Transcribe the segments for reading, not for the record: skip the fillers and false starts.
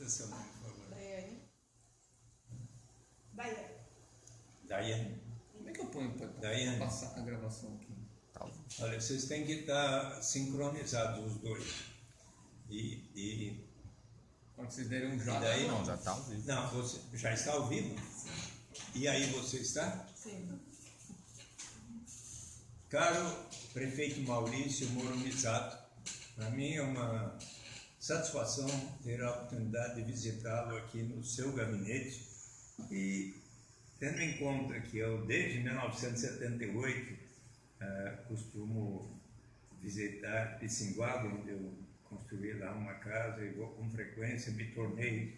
dizer seu nome, por favor. Daiane. Daiane. Como é que eu ponho para Daiane. passar a gravação aqui? Olha, vocês têm que estar sincronizados os dois. E Quando vocês derem um já. daí, Não, já está ao vivo. não, você já está ao vivo? E aí você está? Sim. Caro prefeito Maurício Moro Misato, para mim é uma satisfação ter a oportunidade de visitá-lo aqui no seu gabinete e tendo em conta que eu desde 1978 costumo visitar Pissinguaba, onde eu construí lá uma casa e vou com frequência, me tornei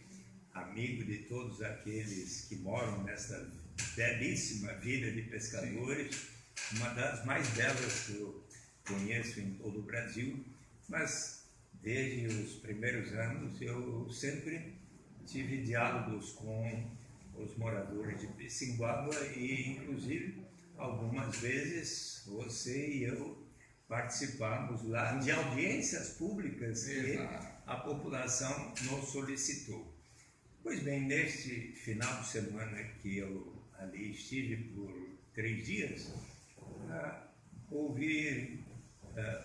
amigo de todos aqueles que moram nessa belíssima vila de pescadores, uma das mais belas que eu conheço em todo o Brasil, mas desde os primeiros anos eu sempre tive diálogos com os moradores de Pissinguaba e inclusive algumas vezes você e eu participamos lá de audiências públicas que a população nos solicitou. Pois bem, neste final de semana que eu ali estive por 3 dias, houve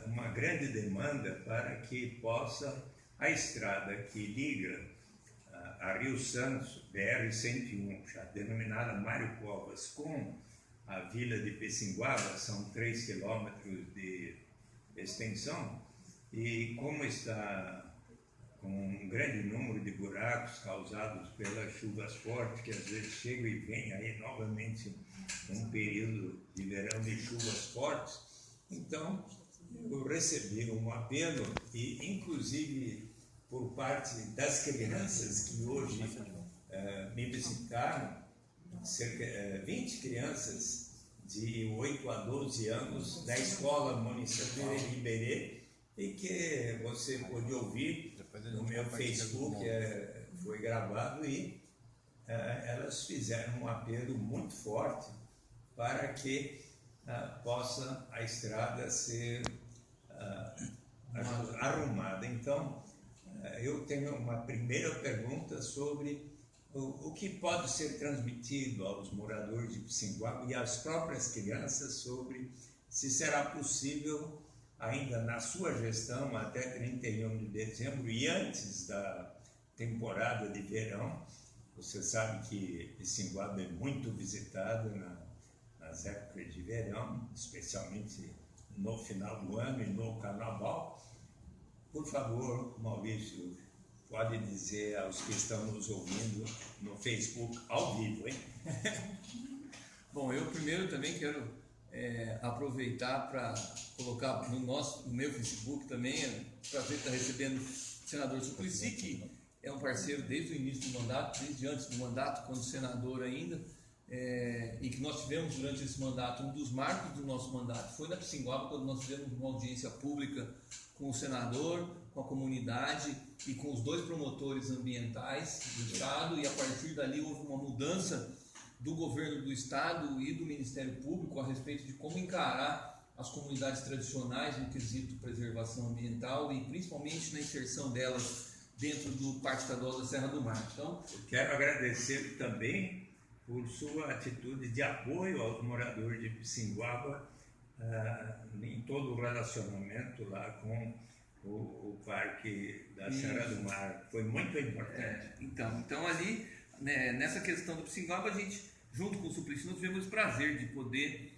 uma grande demanda para que possa a estrada que liga a Rio Santos, BR-101, já denominada Mário Covas, com a vila de Pissinguaba, são 3 quilômetros de extensão, e como está com um grande número de buracos causados pelas chuvas fortes, que às vezes chegam e vem aí novamente um período de verão de chuvas fortes, então eu recebi um apelo e inclusive por parte das crianças que hoje me visitaram, cerca 20 crianças de 8 a 12 anos da Escola Municipal de Ribeirê, e que você pôde ouvir no meu Facebook, foi gravado, e elas fizeram um apelo muito forte para que possa a estrada ser arrumada. Então, eu tenho uma primeira pergunta sobre o que pode ser transmitido aos moradores de Pissinguaba e às próprias crianças sobre se será possível, ainda na sua gestão, até 31 de dezembro e antes da temporada de verão. Você sabe que Pissinguaba é muito visitada nas épocas de verão, especialmente no final do ano e no carnaval. Por favor, Maurício, pode dizer aos que estão nos ouvindo no Facebook ao vivo, hein? Bom, eu primeiro também quero aproveitar para colocar no meu Facebook também, prazer estar recebendo o senador Suplicy, que é um parceiro desde o início do mandato, desde antes do mandato, quando senador ainda, e que nós tivemos durante esse mandato, um dos marcos do nosso mandato foi na Pissinguaba, quando nós tivemos uma audiência pública com o senador, com a comunidade e com os 2 promotores ambientais do Estado, e a partir dali houve uma mudança do governo do Estado e do Ministério Público a respeito de como encarar as comunidades tradicionais no quesito preservação ambiental e principalmente na inserção delas dentro do Parque Estadual da Serra do Mar. Então, eu quero agradecer também por sua atitude de apoio aos moradores de Pissinguaba em todo o relacionamento lá com o Parque da Serra do Mar. Foi muito importante. Então ali, né, nessa questão do Pissinguaba, a gente, junto com o Suplicy, nós tivemos o prazer de poder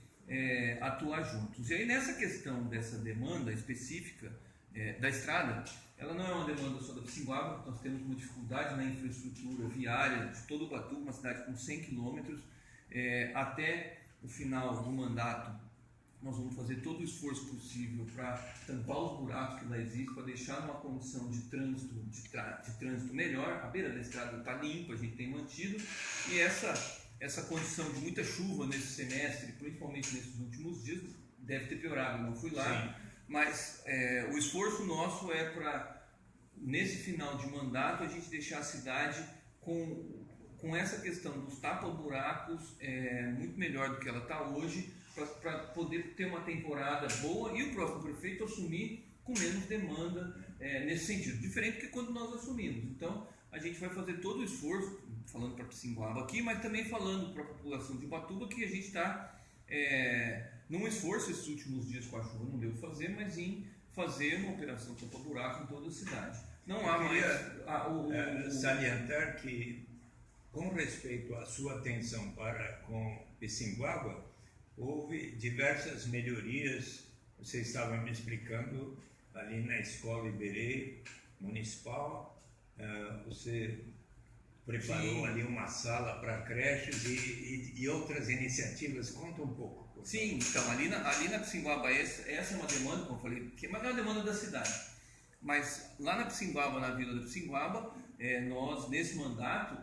atuar juntos. E aí, nessa questão dessa demanda específica da estrada, ela não é uma demanda só da Pissinguaba. Nós temos uma dificuldade na infraestrutura viária de todo o Ubatuba, uma cidade com 100 quilômetros. Até o final do mandato, nós vamos fazer todo o esforço possível para tampar os buracos que lá existem, para deixar numa condição de trânsito, de trânsito melhor. A beira da estrada está limpa, a gente tem mantido, e essa condição de muita chuva nesse semestre, principalmente nesses últimos dias, deve ter piorado. Eu não fui lá, sim, mas o esforço nosso é para, nesse final de mandato, a gente deixar a cidade com essa questão dos tapa-buracos muito melhor do que ela está hoje, para poder ter uma temporada boa e o próximo prefeito assumir com menos demanda nesse sentido, diferente que quando nós assumimos. Então, a gente vai fazer todo o esforço, falando para Pissinguaba aqui, mas também falando para a população de Ubatuba, que a gente está num esforço esses últimos dias com a chuva, não deu para fazer, mas em fazer uma operação tapa-buraco em toda a cidade. Não há mais... salientar que, com respeito à sua atenção para com Pissinguaba, houve diversas melhorias. Você estava me explicando ali na Escola Iberê Municipal, você preparou ali uma sala para creches e outras iniciativas. Conta um pouco. Sim, então ali na Pissinguaba, essa é uma demanda, como eu falei, que é uma demanda da cidade. Mas lá na Pissinguaba, na Vila da Pissinguaba, nós nesse mandato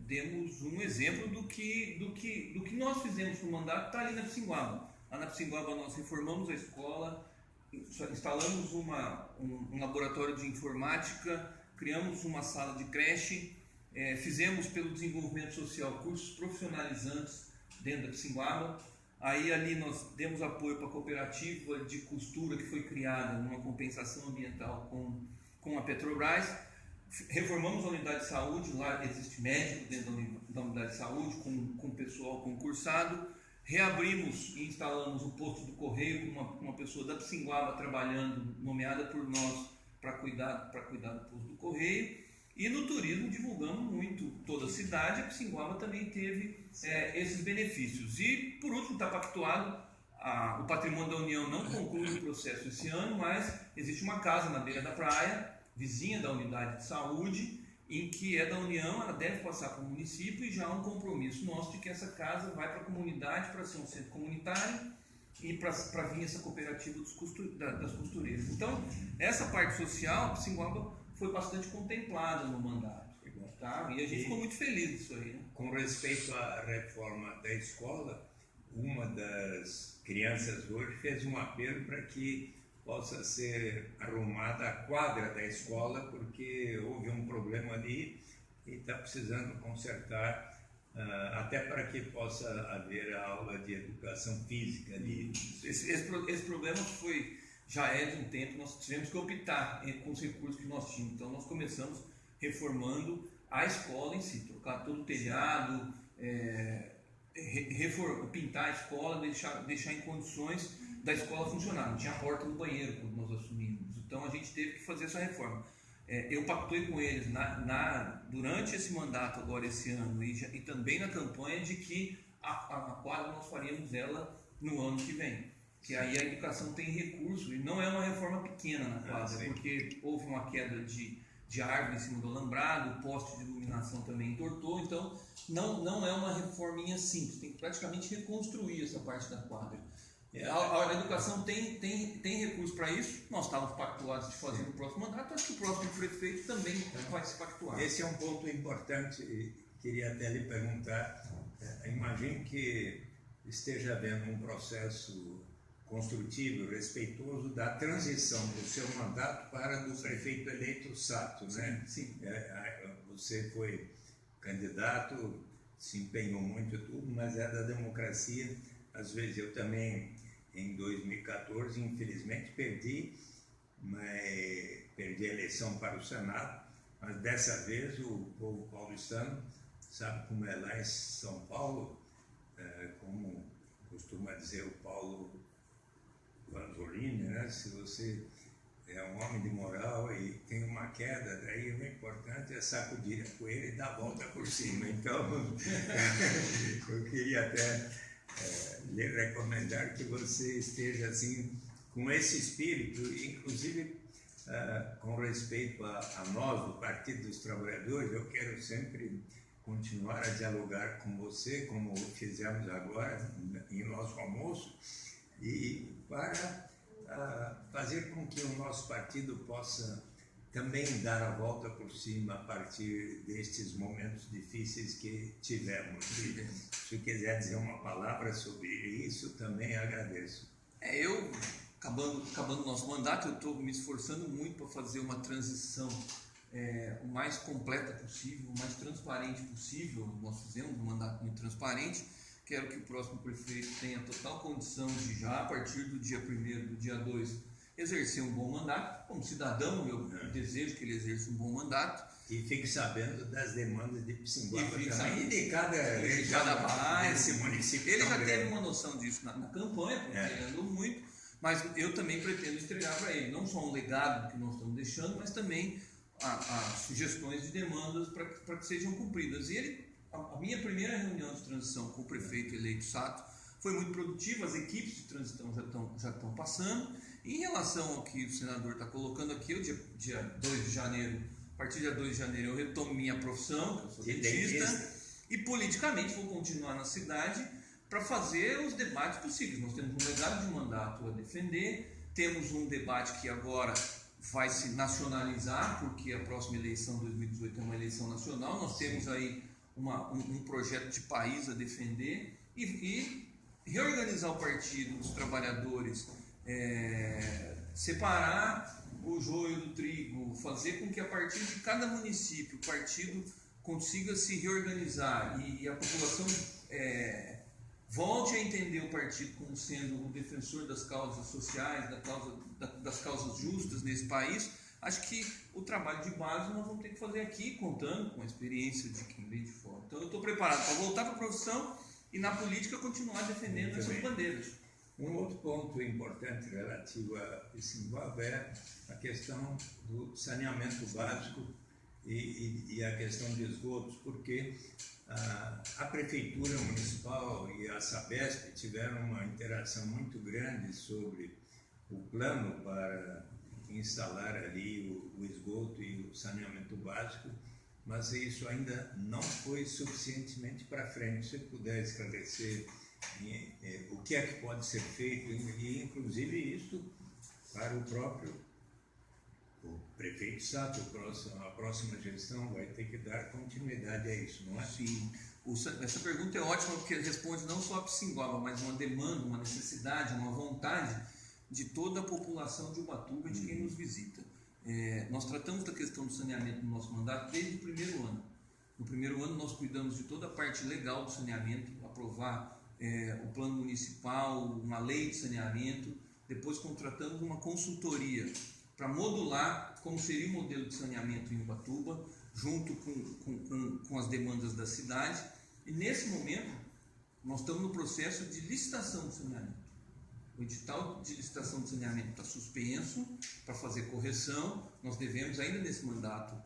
demos um exemplo do que nós fizemos no mandato, está ali na Pissinguaba. Lá na Pissinguaba nós reformamos a escola, instalamos um laboratório de informática, criamos uma sala de creche, fizemos pelo desenvolvimento social cursos profissionalizantes dentro da Pissinguaba. Aí ali nós demos apoio para a cooperativa de costura que foi criada numa compensação ambiental com a Petrobras. Reformamos a unidade de saúde, lá existe médico dentro da unidade de saúde com pessoal concursado. Reabrimos e instalamos o posto do Correio com uma pessoa da Pissinguaba trabalhando, nomeada por nós para cuidar do posto do Correio. E no turismo divulgamos muito toda a cidade. A Pissinguaba também teve esses benefícios. E por último está pactuado, o Patrimônio da União não conclui o processo esse ano, mas existe uma casa na beira da praia, vizinha da unidade de saúde, em que é da União, ela deve passar para o município, e já há um compromisso nosso de que essa casa vai para a comunidade, para ser um centro comunitário e para vir essa cooperativa das costureiras. Então, essa parte social, a Pissinguaba foi bastante contemplada no mandato, tá? E a gente ficou muito feliz disso aí, né? Com respeito à reforma da escola, uma das crianças hoje fez um apelo para que possa ser arrumada a quadra da escola, porque houve um problema ali e está precisando consertar, até para que possa haver a aula de educação física ali. Esse problema já é de um tempo, nós tivemos que optar com os recursos que nós tínhamos. Então nós começamos reformando a escola em si, trocar todo o telhado, pintar a escola, deixar em condições da escola funcionar. Não tinha porta no banheiro quando nós assumimos, então a gente teve que fazer essa reforma. Eu pactuei com eles durante esse mandato agora esse ano e também na campanha de que a quadra nós faríamos ela no ano que vem, que aí a educação tem recurso e não é uma reforma pequena na quadra, porque houve uma queda de árvore em cima do alambrado, o poste de iluminação também entortou, então não é uma reforminha simples, tem que praticamente reconstruir essa parte da quadra. A educação tem recurso para isso. Nós estávamos pactuados de fazer no próximo mandato. Acho que o próximo prefeito também vai se pactuar. Esse é um ponto importante. Queria até lhe perguntar. Imagino que esteja havendo um processo construtivo, respeitoso da transição do seu mandato para do prefeito eleito Sato, né? Sim. Você foi candidato, se empenhou muito tudo, mas é da democracia. Às vezes eu também, em 2014, infelizmente perdi a eleição para o Senado, mas dessa vez o povo paulistano sabe como é lá em São Paulo, como costuma dizer o Paulo Vanzolini, né? Se você é um homem de moral e tem uma queda, daí o importante é sacudir a poeira e dar a volta por cima. Então, eu queria até lhe recomendar que você esteja assim com esse espírito, inclusive com respeito a nós do Partido dos Trabalhadores. Eu quero sempre continuar a dialogar com você, como fizemos agora em nosso almoço, e para fazer com que o nosso partido possa também dar a volta por cima a partir destes momentos difíceis que tivemos. Se quiser dizer uma palavra sobre isso, também agradeço. Eu, acabando o nosso mandato, eu estou me esforçando muito para fazer uma transição o mais completa possível, o mais transparente possível. Nós fizemos um mandato muito transparente. Quero que o próximo prefeito tenha total condição de, já a partir do dia 1º, do dia 2, exercer um bom mandato. Como cidadão, eu desejo que ele exerça um bom mandato. E fique sabendo das demandas de Pissinguaba também e de cada bairro desse município. Ele já teve uma noção disso na campanha, porque ele andou muito, mas eu também pretendo entregar para ele, não só um legado que nós estamos deixando, mas também as sugestões de demandas para que sejam cumpridas. E a minha primeira reunião de transição com o prefeito eleito Sato foi muito produtiva, as equipes de transição já estão passando. Em relação ao que o senador está colocando aqui, o dia 2 de janeiro, a partir do dia 2 de janeiro eu retomo minha profissão, que eu sou dentista, e politicamente vou continuar na cidade para fazer os debates possíveis. Nós temos um legado de mandato a defender, temos um debate que agora vai se nacionalizar, porque a próxima eleição, 2018, é uma eleição nacional. Nós temos aí um projeto de país a defender e reorganizar o Partido dos Trabalhadores, separar o joio do trigo, fazer com que a partir de cada município o partido consiga se reorganizar e a população volte a entender o partido como sendo o defensor das causas sociais, das causas justas nesse país. Acho que o trabalho de base nós vamos ter que fazer aqui, contando com a experiência de quem vem de fora. Então eu estou preparado para voltar para a profissão e na política continuar defendendo essas bandeiras. Um outro ponto importante relativo a Pissinguaba é a questão do saneamento básico e a questão de esgotos, porque a Prefeitura Municipal e a Sabesp tiveram uma interação muito grande sobre o plano para instalar ali o esgoto e o saneamento básico, mas isso ainda não foi suficientemente para frente. Se puder esclarecer o que é que pode ser feito, e inclusive isso para o prefeito Sato, a próxima gestão vai ter que dar continuidade a isso, não é? Sim. Essa pergunta é ótima porque responde não só a Pissinguaba, mas uma demanda, uma necessidade, uma vontade de toda a população de Ubatuba e de quem nos visita. Nós tratamos da questão do saneamento no nosso mandato desde o primeiro ano. No primeiro ano nós cuidamos de toda a parte legal do saneamento, aprovar o plano municipal, uma lei de saneamento, depois contratamos uma consultoria para modular como seria o modelo de saneamento em Ubatuba, junto com as demandas da cidade. E nesse momento nós estamos no processo de licitação de saneamento. O edital de licitação de saneamento está suspenso para fazer correção. Nós devemos ainda nesse mandato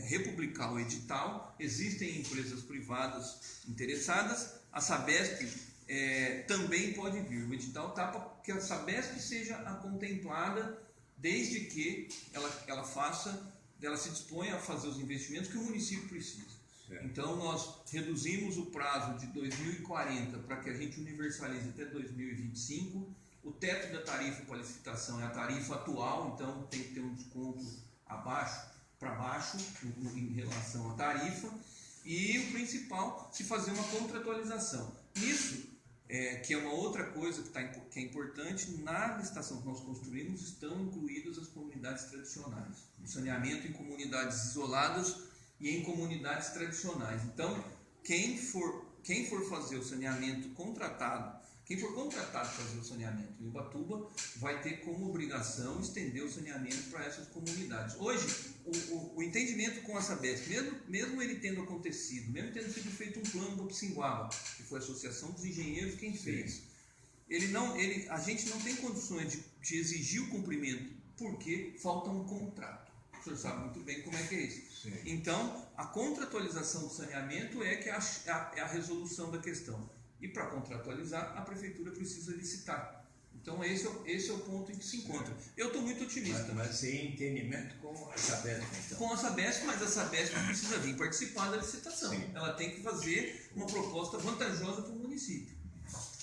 republicar o edital. Existem empresas privadas interessadas. A Sabesp também pode vir. O edital está para que a Sabesp seja a contemplada, desde que ela se disponha a fazer os investimentos que o município precisa. Certo. Então nós reduzimos o prazo de 2040 para que a gente universalize até 2025. O teto da tarifa para licitação é a tarifa atual, então tem que ter um desconto para baixo em relação à tarifa. E o principal, se fazer uma contratualização. Isso, que é uma outra coisa que é importante, na licitação que nós construímos estão incluídas as comunidades tradicionais. O saneamento em comunidades isoladas e em comunidades tradicionais. Então, quem for fazer o saneamento contratado, quem for contratado para fazer o saneamento em Ubatuba, vai ter como obrigação estender o saneamento para essas comunidades. Hoje, o entendimento com a Sabesp, mesmo ele tendo acontecido, mesmo tendo sido feito um plano do Pissinguaba, que foi a Associação dos Engenheiros quem fez, a gente não tem condições de exigir o cumprimento, porque falta um contrato. O senhor sabe muito bem como é que é isso. Sim. Então, a contratualização do saneamento é a resolução da questão. E para contratualizar, a prefeitura precisa licitar. Então esse é o ponto em que se encontra. Eu estou muito otimista. Mas sem entendimento com a Sabesp, então. Com a Sabesp, mas a Sabesp precisa vir participar da licitação. Sim. Ela tem que fazer uma proposta vantajosa para o município.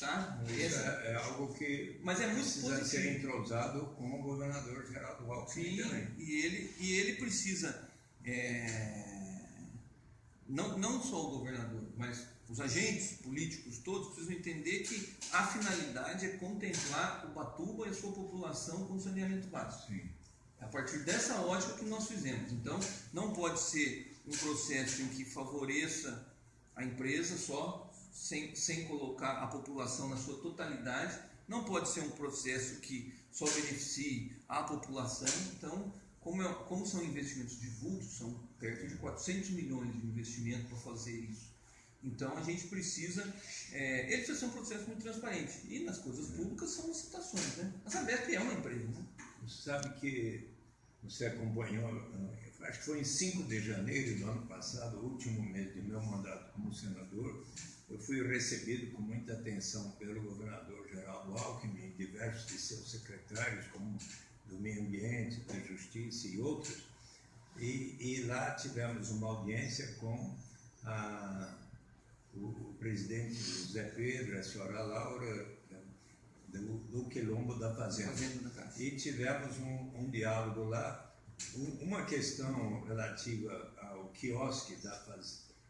Tá? Isso é algo que precisa ser entrosado com o governador Geraldo Alckmin também. E ele precisa, não só o governador, mas os agentes políticos todos precisam entender que a finalidade é contemplar Ubatuba e a sua população com saneamento básico. Sim. É a partir dessa ótica que nós fizemos. Então, não pode ser um processo em que favoreça a empresa só, sem colocar a população na sua totalidade. Não pode ser um processo que só beneficie a população. Então, como são investimentos de vulto, são perto de 400 milhões de investimento para fazer isso. Então a gente precisa, ele precisa ser um processo muito transparente. E nas coisas públicas são licitações, né? A Sabesp é uma empresa, né? Você sabe que você acompanhou, acho que foi em 5 de janeiro do ano passado, o último mês do meu mandato como senador, eu fui recebido com muita atenção pelo governador Geraldo Alckmin e diversos de seus secretários, como do Meio Ambiente, da Justiça e outros, e lá tivemos uma audiência com o presidente José Pedro, a senhora Laura, do Quilombo da Fazenda. E tivemos um diálogo lá, uma questão relativa ao quiosque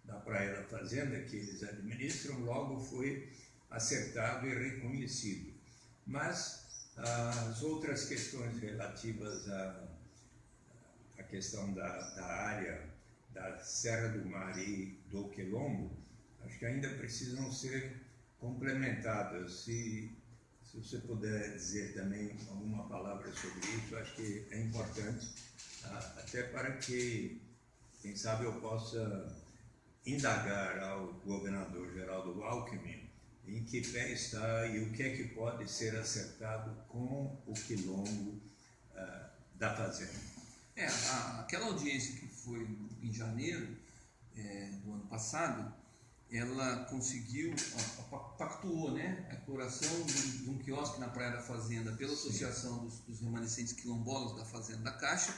da Praia da Fazenda, que eles administram, logo foi acertado e reconhecido. Mas as outras questões relativas à questão da área da Serra do Mar e do Quilombo, acho que ainda precisam ser complementadas. Se você puder dizer também alguma palavra sobre isso, acho que é importante, até para que, quem sabe, eu possa indagar ao governador Geraldo Alckmin em que pé está e o que é que pode ser acertado com o Quilombo da Fazenda. Aquela audiência que foi em janeiro do ano passado, ela conseguiu, pactuou, né, a exploração de um quiosque na Praia da Fazenda pela Associação dos Remanescentes Quilombolas da Fazenda da Caixa,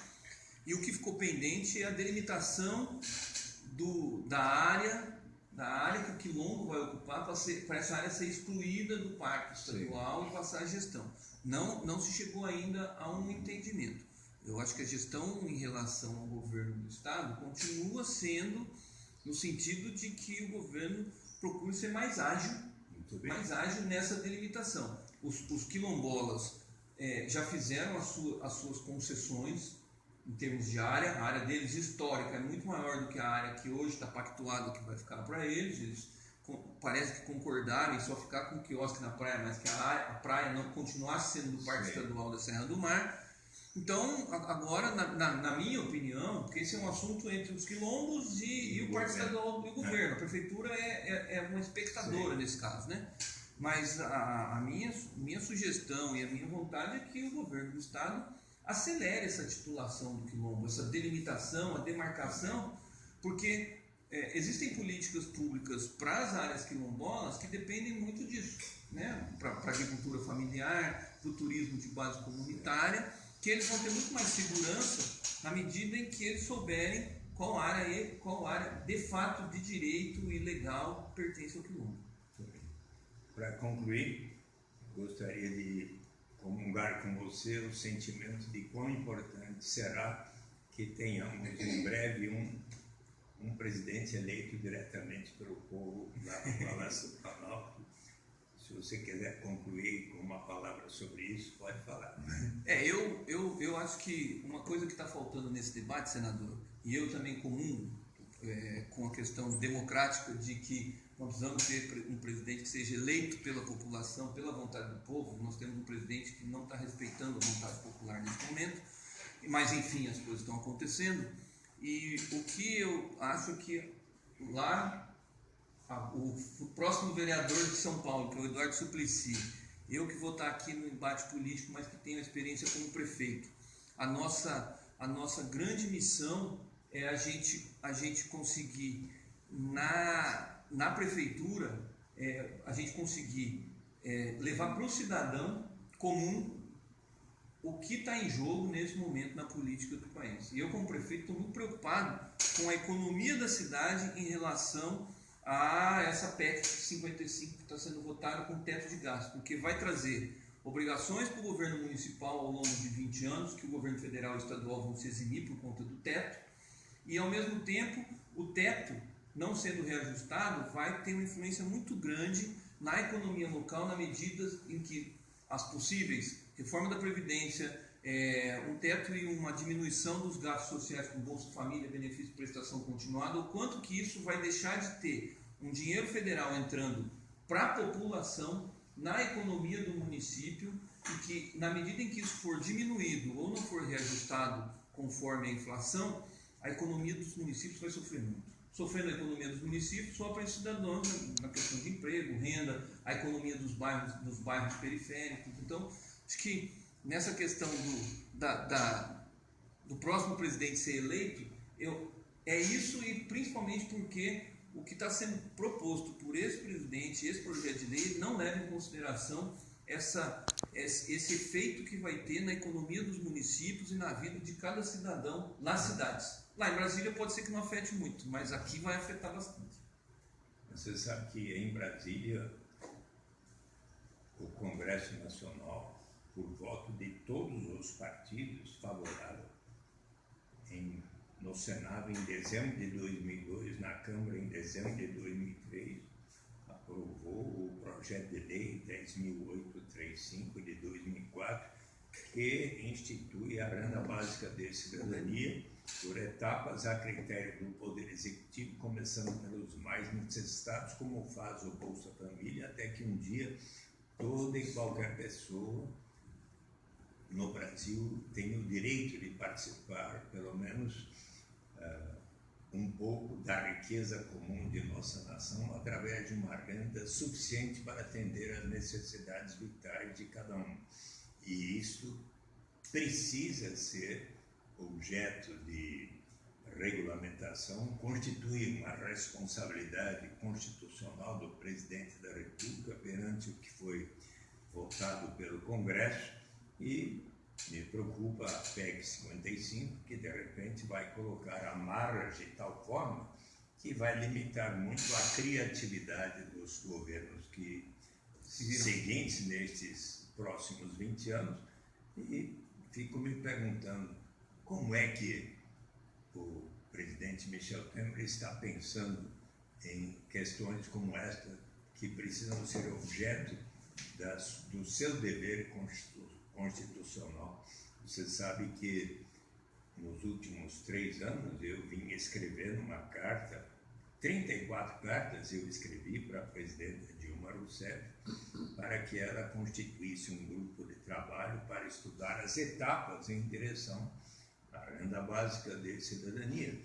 e o que ficou pendente é a delimitação da área que o Quilombo vai ocupar para essa área ser excluída do Parque Estadual e passar a gestão. Não se chegou ainda a um entendimento. Eu acho que a gestão em relação ao governo do Estado continua sendo no sentido de que o governo procure ser mais ágil nessa delimitação. Os quilombolas já fizeram as suas concessões em termos de área. A área deles histórica é muito maior do que a área que hoje está pactuada que vai ficar para eles. Eles parece que concordaram em só ficar com o quiosque na praia, mas que a praia não continuasse sendo do Parque Estadual da Serra do Mar. Então, agora, na minha opinião, porque esse é um assunto entre os quilombos e o Parque Estadual e o governo. A prefeitura é uma espectadora nesse caso, né? Mas a minha sugestão e a minha vontade é que o governo do Estado acelere essa titulação do quilombo, essa delimitação, a demarcação, porque existem políticas públicas para as áreas quilombolas que dependem muito disso, né? Para a agricultura familiar, para o turismo de base comunitária, que eles vão ter muito mais segurança na medida em que eles souberem qual área de fato de direito e legal pertence ao quilombo. Para concluir, gostaria de comungar com você o sentimento de quão importante será que tenhamos em breve um presidente eleito diretamente pelo povo lá no Palácio do Planalto. Se você quiser concluir com uma palavra sobre isso, pode falar. Eu acho que uma coisa que está faltando nesse debate, senador, e eu também comungo com a questão democrática de que nós precisamos ter um presidente que seja eleito pela população, pela vontade do povo. Nós temos um presidente que não está respeitando a vontade popular nesse momento, mas enfim, as coisas estão acontecendo. E o que eu acho que lá, o próximo vereador de São Paulo, que é o Eduardo Suplicy, eu que vou estar aqui no embate político, mas que tenho experiência como prefeito, a nossa grande missão é a gente conseguir na prefeitura, a gente conseguir levar para o cidadão comum o que está em jogo nesse momento na política do país. E eu, como prefeito, estou muito preocupado com a economia da cidade em relação a essa PEC 55 que está sendo votada com teto de gastos, porque vai trazer obrigações para o governo municipal ao longo de 20 anos, que o governo federal e estadual vão se eximir por conta do teto, e ao mesmo tempo o teto, não sendo reajustado, vai ter uma influência muito grande na economia local, na medida em que as possíveis reforma da Previdência, um teto e uma diminuição dos gastos sociais com Bolsa Família, benefício de prestação continuada, o quanto que isso vai deixar de ter um dinheiro federal entrando para a população, na economia do município, e que na medida em que isso for diminuído ou não for reajustado conforme a inflação, a economia dos municípios vai sofrer muito. Sofrendo a economia dos municípios, sofrem os cidadãos na questão de emprego, renda, a economia dos bairros periféricos. Então, acho que nessa questão do próximo presidente ser eleito, é isso, e principalmente porque o que está sendo proposto por esse presidente, esse projeto de lei, não leva em consideração esse efeito que vai ter na economia dos municípios e na vida de cada cidadão nas cidades. Lá em Brasília pode ser que não afete muito, mas aqui vai afetar bastante. Você sabe que em Brasília, o Congresso Nacional, por voto de todos os partidos favoráveis, no Senado em dezembro de 2002, na Câmara em dezembro de 2003, aprovou o projeto de lei 10.835 de 2004, que institui a renda básica de cidadania por etapas a critério do Poder Executivo, começando pelos mais necessitados, como faz o Bolsa Família, até que um dia toda e qualquer pessoa no Brasil tenha o direito de participar, pelo menos um pouco da riqueza comum de nossa nação, através de uma renda suficiente para atender às necessidades vitais de cada um. E isso precisa ser objeto de regulamentação, constitui uma responsabilidade constitucional do presidente da República perante o que foi votado pelo Congresso, e me preocupa a PEC 55, que de repente vai colocar amarras de tal forma que vai limitar muito a criatividade dos governos seguintes nestes próximos 20 anos, e fico me perguntando como é que o presidente Michel Temer está pensando em questões como esta, que precisam ser objeto do seu dever constitucional. Você sabe que nos últimos 3 anos eu vim escrevendo uma carta, 34 cartas eu escrevi para a presidenta Dilma Rousseff, para que ela constituísse um grupo de trabalho para estudar as etapas em direção à renda básica de cidadania.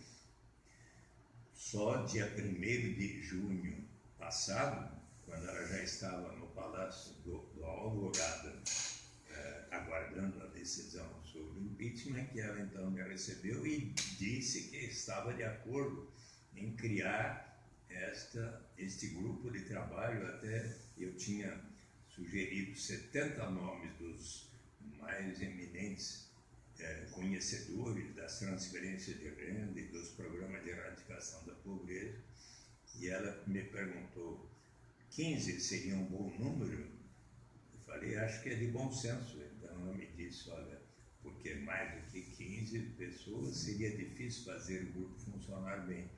Só dia 1º de junho passado, quando ela já estava no Palácio do Alvorada, aguardando a decisão sobre o impeachment, que ela então me recebeu e disse que estava de acordo em criar este grupo de trabalho. Até eu tinha sugerido 70 nomes dos mais eminentes conhecedores das transferências de renda e dos programas de erradicação da pobreza, e ela me perguntou: 15 seria um bom número? Eu falei: acho que é de bom senso. Então ela me disse: olha, porque mais do que 15 pessoas seria difícil fazer o grupo funcionar bem.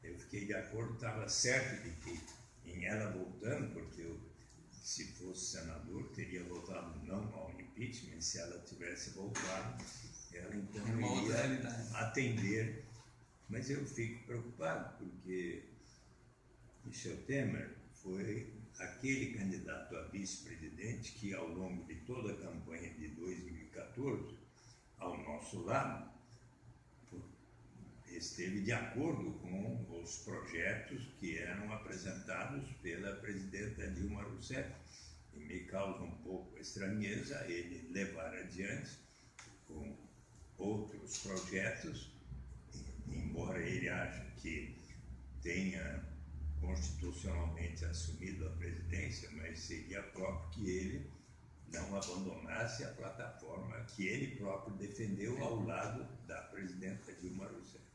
Eu fiquei de acordo, estava certo de que, em ela voltando, porque eu, se fosse senador, teria votado não ao impeachment. Se ela tivesse voltado, ela então iria atender. Mas eu fico preocupado, porque Michel Temer foi aquele candidato a vice-presidente que, ao longo de toda a campanha de 2014, ao nosso lado, esteve de acordo com os projetos que eram apresentados pela presidenta Dilma Rousseff. E me causa um pouco estranheza ele levar adiante com outros projetos, embora ele ache que tenha constitucionalmente assumido a presidência, mas seria próprio que ele não abandonasse a plataforma que ele próprio defendeu ao lado da presidenta Dilma Rousseff.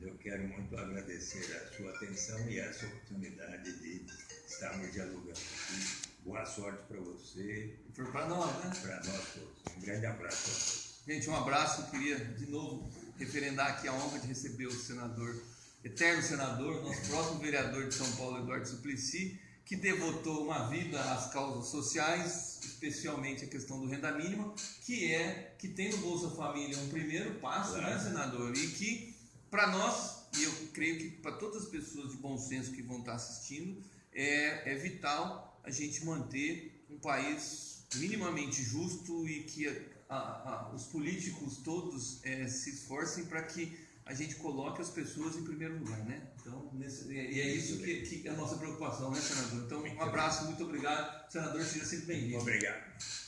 Eu quero muito agradecer a sua atenção e essa oportunidade de estarmos dialogando aqui. Boa sorte para você. E foi para nós, né? Para nós todos. Um grande abraço a todos. Gente, um abraço. Eu queria, de novo, referendar aqui a honra de receber o senador, eterno senador, nosso próximo vereador de São Paulo, Eduardo Suplicy, que devotou uma vida às causas sociais, especialmente a questão do renda mínima, que tem no Bolsa Família um primeiro passo, claro, né, senador? E que, para nós, e eu creio que para todas as pessoas de bom senso que vão estar assistindo, é vital a gente manter um país minimamente justo e que os políticos todos se esforcem para que a gente coloque as pessoas em primeiro lugar, né? Então, e é isso que é a nossa preocupação, né, senador? Então, um abraço, muito obrigado. Senador, seja sempre bem-vindo. Obrigado.